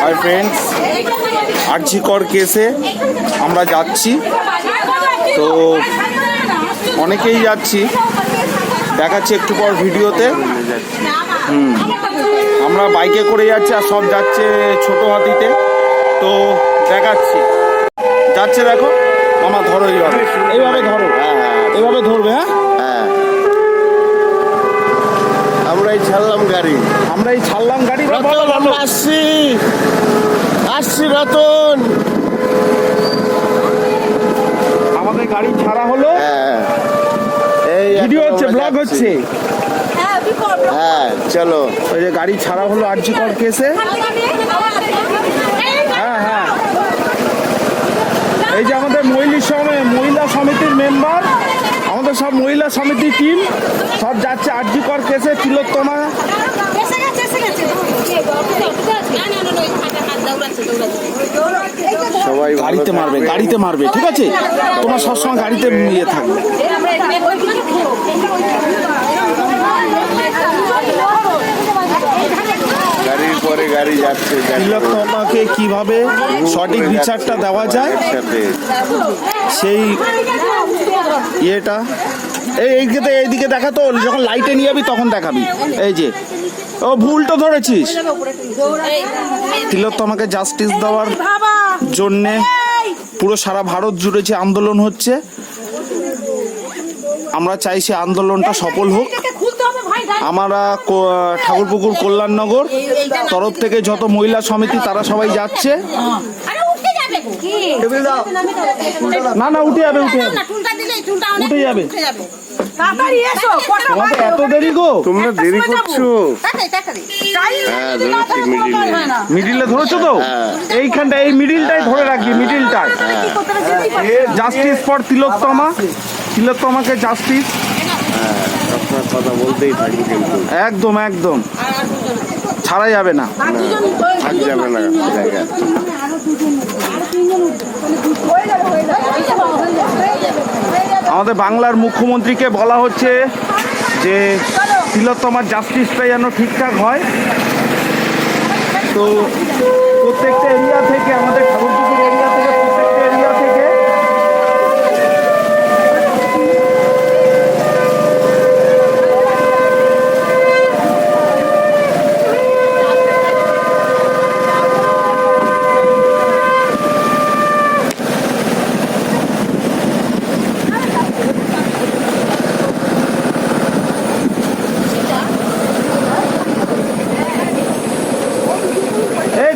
Hi friends, আরজি কর কেসে আমরা যাচ্ছি, তো অনেকেই যাচ্ছি, দেখাচ্ছি একটু পর ভিডিওতে। আমরা বাইকে করে যাচ্ছি আর সব যাচ্ছে ছোট হাতিতে, তো দেখাচ্ছি। যাচ্ছে দেখো মামা, ধরো এইভাবে, এইভাবে ধরো, এইভাবে ধরবে। হ্যাঁ, আমরাই ছাড়লাম গাড়ি, আসছি রতন। আমাদের গাড়ি ছাড়া হলো, এই ভিডিও হচ্ছে, ব্লগ হচ্ছে। হ্যাঁ চলো, ওই যে গাড়ি ছাড়া হলো আরজি কর কেসে। হ্যাঁ, এই যে আমাদের মহিলা সমিতির মেম্বার, আমাদের সব মহিলা সমিতি টিম সব যাচ্ছে আরজি কর কেসে। তিলোত্তমা সবাই গাড়িতে মারবে, ঠিক আছে? তোমার সবসময় গাড়িতে ইয়ে থাকবে। গাড়ির পরে গাড়ি যাচ্ছে। তিলোত্তমাকে কিভাবে সঠিক বিচারটা দেওয়া যায় সেই ইয়েটা এইদিকে দেখা, তো যখন লাইটে নিয়ে যাবি তখন দেখাবি। এই যে ও ভুলটা ধরেছিস। তিলোত্তমাকে জাস্টিস দেওয়ার জন্যে পুরো সারা ভারত জুড়ে যে আন্দোলন হচ্ছে, আমরা চাইছি আন্দোলনটা সফল হোক। আমরা ঠাকুরপুকুর কল্যাণনগর তরফ থেকে যত মহিলা সমিতি তারা সবাই যাচ্ছে। না উঠে যাবে, তোমাদের এত দেরি গো, তোমরা দেরি করছো। মিডিলে ধরেছো তো? এইখানটা, এই মিডিলটাই ধরে রাখবি, মিডিলটাই। জাস্টিস ফর তিলোত্তমাকে জাস্টিস। আপনার কথা বলতেই থাকি, কিন্তু একদম ছাড়া যাবে না, থাক যাবে না জায়গা। আমাদের বাংলার মুখ্যমন্ত্রীকে বলা হচ্ছে যে তিলোত্তমার জাস্টিসটা যেন ঠিকঠাক হয়। তো প্রত্যেকটা এরিয়া থেকে, আমাদের ঠাকুরপুকুর এরিয়া থেকে, প্রত্যেকটা এরিয়া থেকে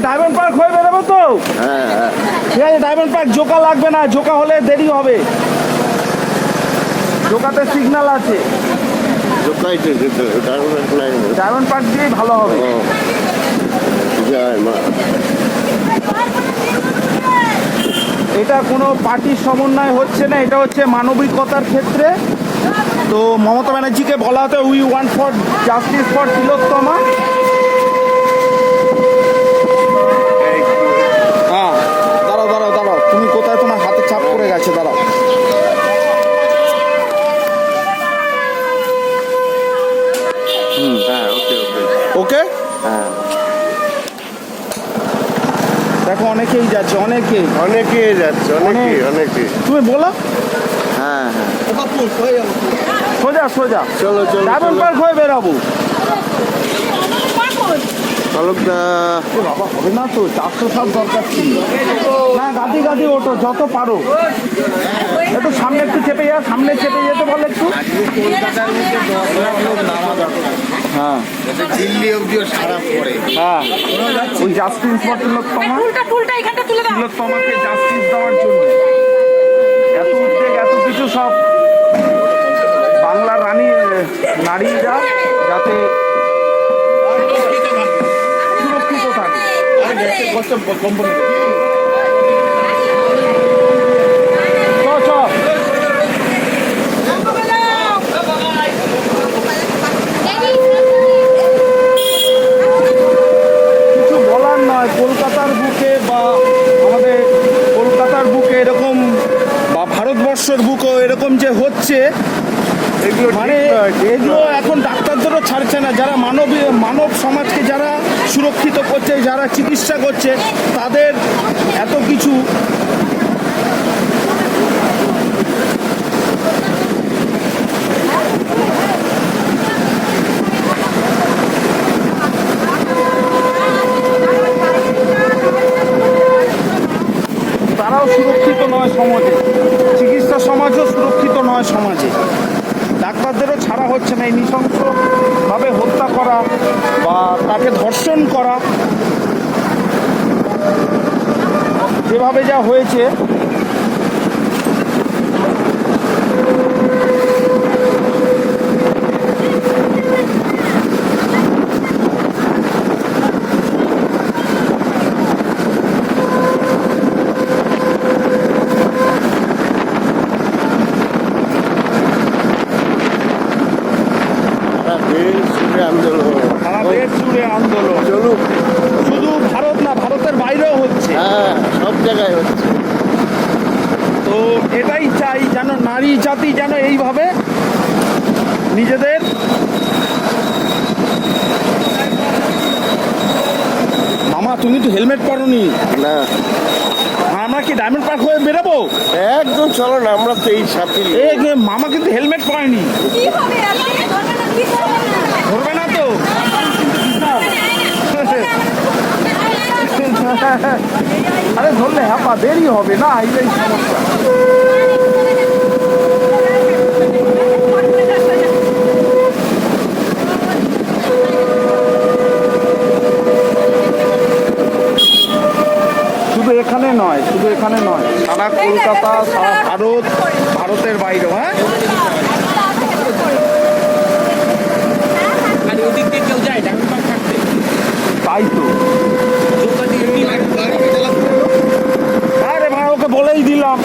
ডায়মন্ড পার্ক হয়ে বেরোবো তো। ঠিক আছে, ডায়মন্ড পার্ক জোকা লাগবে না, জোকা হলে দেরি হবে, জোকাতে সিগন্যাল আছে। ডায়মন্ড পার্ক দিয়েই ভালো হবে। এটা কোনো পার্টির সমন্বয় হচ্ছে না, এটা হচ্ছে মানবিকতার ক্ষেত্রে। তো মমতা ব্যানার্জিকে বলা হতো we want for justice for Tilottama. দাঁড়াও, তুমি কোথায়? তোমার হাতে চাপ পড়ে গেছে, দাঁড়াও। ওকে। দেখো অনেকেই যাচ্ছে, অনেকে যাচ্ছে, অনেকে। তুমি বলো। হ্যাঁ, সোজা চলো ডায়মন্ড পার্ক হয়ে বেরাবো। বাবা হবে না তো, 407 দরকার ছিল না। গাদি ওঠো যত পারো, একটু সামনে একটু চেপে যেতে বলে একটু। হ্যাঁ, ওই জাস্টিস ফর তিলোত্তমাকে জাস্টিস দেওয়ার জন্য এত উদ্বেগ, এত কিছু, সব বাংলার নারীরা যাতে সুরক্ষিত থাকে। কিছু বলার নয়, কলকাতার বুকে বা আমাদের কলকাতার বুকে এরকম, বা ভারতবর্ষের বুকেও এরকম যে হচ্ছে, এগুলো এখন ডাক্তারদেরও ছাড়ছে না। যারা মানব সমাজকে যারা সুরক্ষিত করছে, যারা চিকিৎসা করছে তাদের এত কিছু তারাও সুরক্ষিত নয় সমাজে, চিকিৎসা সমাজও সুরক্ষিত নয় সমাজে। ডাক্তারদেরও ছাড়া হচ্ছে না, এই নৃশংসভাবে হত্যা করা বা তাকে ধর্ষণ করা যেভাবে যা হয়েছে, আন্দোলন, সারা দেশ জুড়ে আন্দোলন, চলুক। শুধু ভারত না, ভারতের বাইরেও হচ্ছে। হ্যাঁ, সব জায়গায় হচ্ছে। তো এটাই চাই যেন নারী জাতি যেন এইভাবে নিজেদের মামা, তুমি তো হেলমেট পরোনি। না, আমরা কি ডায়মন্ড পার্ক হয়ে বেরোবো? একদম চলো না, আমরা তো এই সাথে মামা কিন্তু হেলমেট পরেনি, ধরবে না তো? আরে ধরলে হ্যাঁ দেরি হবে না, এই সমস্যা। শুধু এখানে নয়, শুধু এখানে নয়, সারা কলকাতা, সারা ভারত, ভারতের বাইরেও। হ্যাঁ, তাই তো। আরে ভাই, ওকে বলেই দিলাম,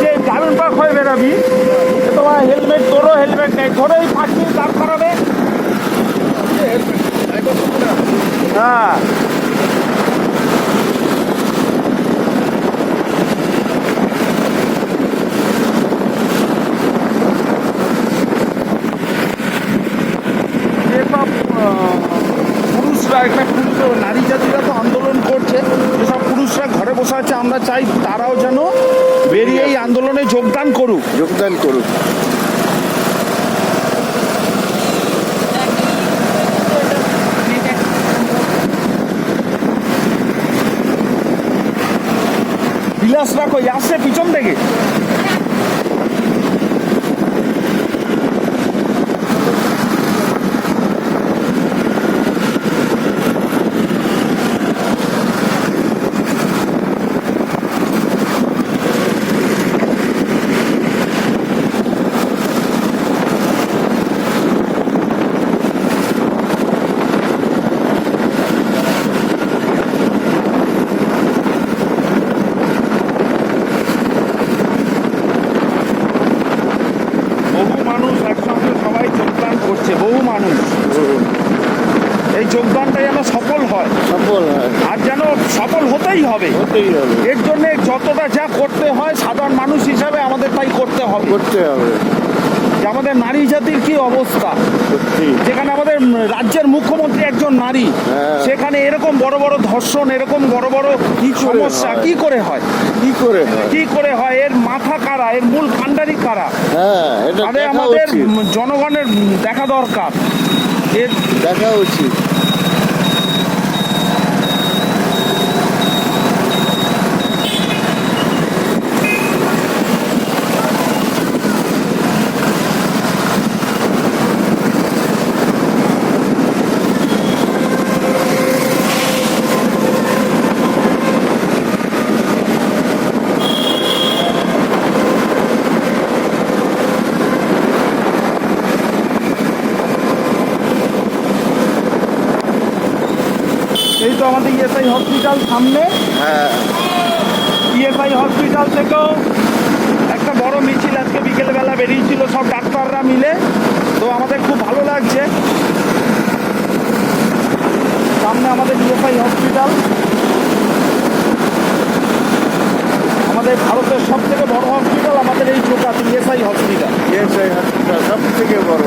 যে ডায়মন্ড পার্ক হয়ে বেরাবি, তোমার হেলমেট, তোরও হেলমেট নেই, ধরেই ফাঁকি দাঁড় করাবে। হ্যাঁ, যেসব পুরুষরা, একটা পুরুষ নারী জাতিরা তো আন্দোলন করছে, যেসব পুরুষরা ঘরে বসে আছে, আমরা চাই তারাও যেন বেরিয়ে এই আন্দোলনে যোগদান করুক। বিলাসরা কই আসছে পিছন থেকে? এই যোগদানটা যেন সফল হয়, আর যেন সফল হতেই হবে। এর জন্য যতটা যা করতে হয় সাধারণ মানুষ হিসাবে আমাদের তাই করতে হবে। যে আমাদের নারী জাতির কি অবস্থা, যেখানে আমাদের রাজ্যের মুখ্যমন্ত্রী একজন নারী, সেখানে এরকম বড় বড় ধর্ষণ, এরকম বড় বড় সমস্যা কি করে হয়, এর মাথা কারা, এর মূল ভান্ডারী কারা? আমাদের জনগণের দেখা দরকার, এর দেখা উচিত। এই তো আমাদের ইএসআই হসপিটাল সামনে। ইএসআই হসপিটাল থেকেও একটা বড় মিছিল আজকে বিকেলবেলা বেরিয়েছিল সব ডাক্তাররা মিলে, তো আমাদের খুব ভালো লাগছে। সামনে আমাদের ইএসআই হসপিটাল, আমাদের ভারতের সব থেকে বড় হসপিটাল, আমাদের এই চোকাতে ইএসআই হসপিটাল। সব থেকে বড়,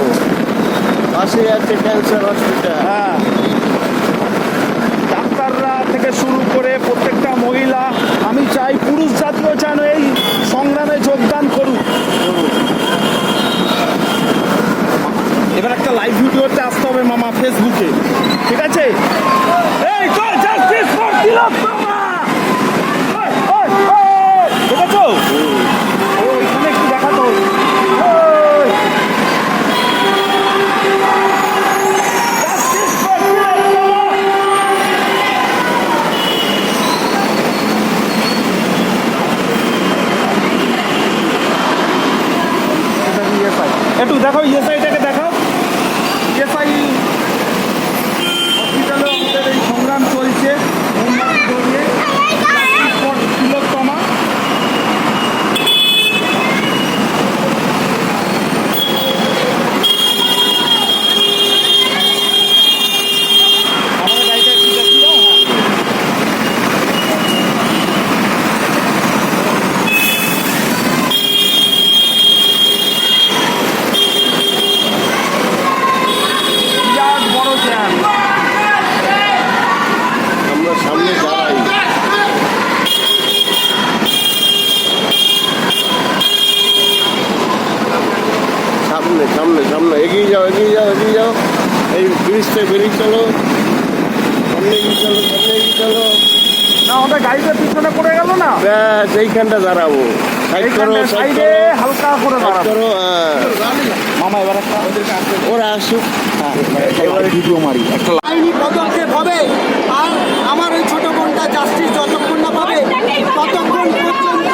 পাশে আছে ক্যান্সার হসপিটাল। হ্যাঁ, সামনে সামনে এগিয়ে যাও এগিয়ে যাও এগিয়ে যাও। এই ব্রিজটা বেরিয়ে চলো, সামনে এগিয়ে চলো, সামনে এগিয়ে চলো। না আমাদের গাড়িটা পিছনে পড়ে গেল না, ব্যাস এইখানটা দাঁড়াবো। সাইড করো, এইখানটা সাইড সাইডে করো, হালকা করে সাইড দাঁড়াবো। করো। হ্যাঁ মামা এবার একটা ওরা আসুক। এবারে ভিডিও মারি একটা। আইনি পদক্ষেপ হবে। আর আমার ওই ছোট বোনটা জাস্টিস যতক্ষণ না পাবে ততক্ষণ পর্যন্ত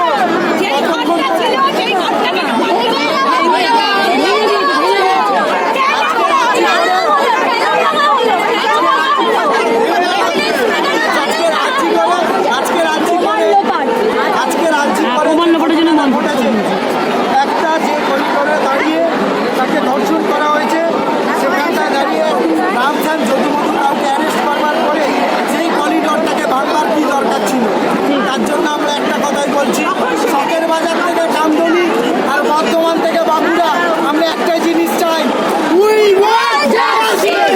একটা যে করিডোরে দাঁড়িয়ে তাকে ধর্ষণ করা হয়েছে, সেখানটায় দাঁড়িয়ে রামসান যদুমধু কাউকে অ্যারেস্ট করবার পরে সেই করিডোরটাকে ভাঙবার কি দরকার ছিল? তার জন্য আমরা একটা কথাই বলছি, শখের বাজার থেকে কামদুনি আর বর্ধমান থেকে বাঁকুড়া আমরা একটাই জিনিস চাই, উই ওয়ান্ট জাস্টিস!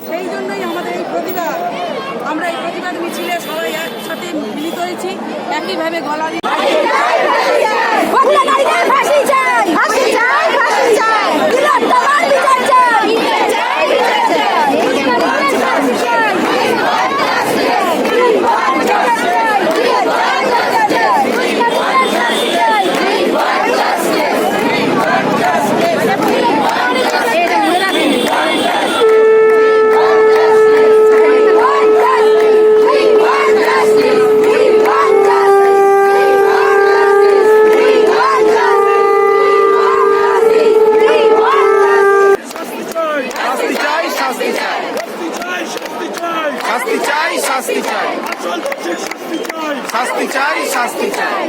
সেই জন্যই আমাদের এই প্রতিবাদ। আমরা এই প্রতিবাদ মিছিলে সবাই একসাথে মিলিত হয়েছি, একইভাবে গলা দিয়ে শাস্তি চাই।